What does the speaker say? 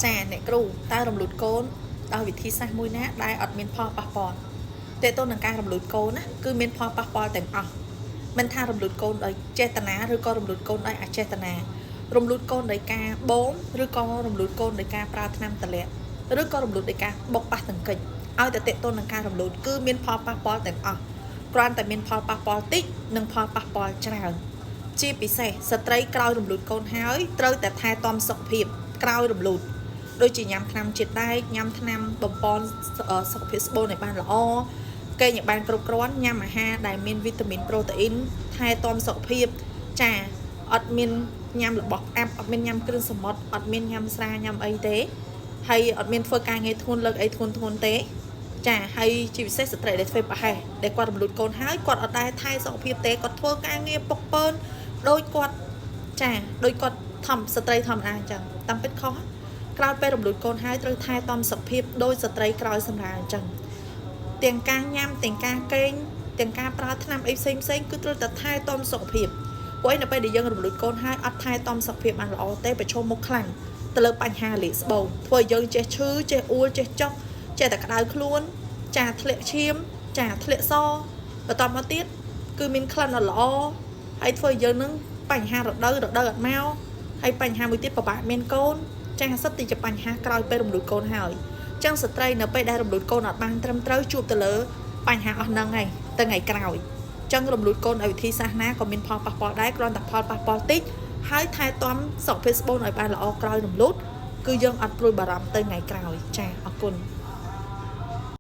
ចាអ្នកគ្រូតើរំលូតកូនដោយវិធីសាស្ត្រមួយណាដែលអត់មានផលប៉ះពាល់តើតើនឹងការរំលូតកូនណាគឺមានផលប៉ះពាល់ទាំងអស់មិនថារំលូតកូនដោយចេតនាឬក៏រំលូតកូនដោយអចេតនារំលូតកូនដោយការបូមឬក៏រំលូតកូនដោយការប្រើថ្នាំទម្លាក់ឬក៏រំលូតដោយការបុកប៉ះទង្គិចឲ្យតែតើនឹងការរំលូតគឺមានផលប៉ះពាល់ទាំងអស់គ្រាន់តែមានផលប៉ះពាល់តិចនិងផលប៉ះពាល់ច្រើនជាពិសេសស្ត្រីក្រោយរំលូតកូនហើយត្រូវតែថែទាំសុខភាពក្រោយរំលូតដូចជាញ៉ាំថ្នាំជាតិដែកញ៉ាំថ្នាំបំពន់សុខភាពស្បូនឲ្យបានល្អគេញ៉ាំបានគ្រប់គ្រាន់ញ៉ាំអាហារដែលមានវីតាមីនប្រូតេអ៊ីនថែទាំសុខភាពចាអត់មានញ៉ាំរបស់អាប់អត់មានញ៉ាំគ្រឿងសមុទ្រអត់មានញ៉ាំស្រាញ៉ាំអីទេហើយអត់មានធ្វើការងារធ្ងន់លើកអីធ្ងន់ទេចាហើយជាពិសេសស្ត្រីដែលធ្វើប្រហែសដែលគាត់រំលូតកូនហើយគាត់អត់ដែរថែសុខភាពទេគាត់ធ្វើការងារពុកពើនដោយគាត់ចាដោយគាត់ស្ត្រីធម្មតាអញ្ចឹងតាមពិតខុសក្រោយពេលរំលូតកូនហើយត្រូវថែទាំសុខភាពដោយស្ត្រីក្រោយសម្រាលអញ្ចឹងទាំងការញ៉ាំទាំងការកេងទាំងការប្រើថ្នាំអីផ្សេងគឺត្រូវតែថែទាំសុខភាពព្រោះនៅពេលដែលយើងរំលូតកូនហើយអត់ថែទាំសុខភាពបានល្អទេប្រឈមមុខខ្លាំងទៅលើបញ្ហាលាកស្បូវធ្វើឲ្យយើងចេះឈឺចេះអួលចេះចុកចេះតែក្តៅខ្លួនចាធ្លាក់ឈាមចាធ្លាក់សបន្តមកទៀតគឺមានក្លិនល្អហើយធ្វើឲ្យយើងនឹងបញ្ហារដូវអត់មកហើយបញ្ហាមួយទៀតពិបាកមានកូនចាសិតតែជាបញ្ហាក្រោយពេលរំលូតកូនហើយចឹងស្ត្រីនៅពេលដែលរំលូតកូនអត់បានត្រឹមត្រូវជួបទៅលើបញ្ហាអស់ហ្នឹងហើយទៅថ្ងៃក្រោយចឹងរំលូតកូនដោយវិធីសាស្ត្រណាក៏មានផលប៉ះពាល់ដែរគ្រាន់តែផលប៉ះពាល់តិចហើយថែទាំសុខភាពស្បូនឲ្យបានល្អក្រោយរំលូតគឺយើងអត់ព្រួយបារម្ភទៅថ្ងៃក្រោយចាអរគុណ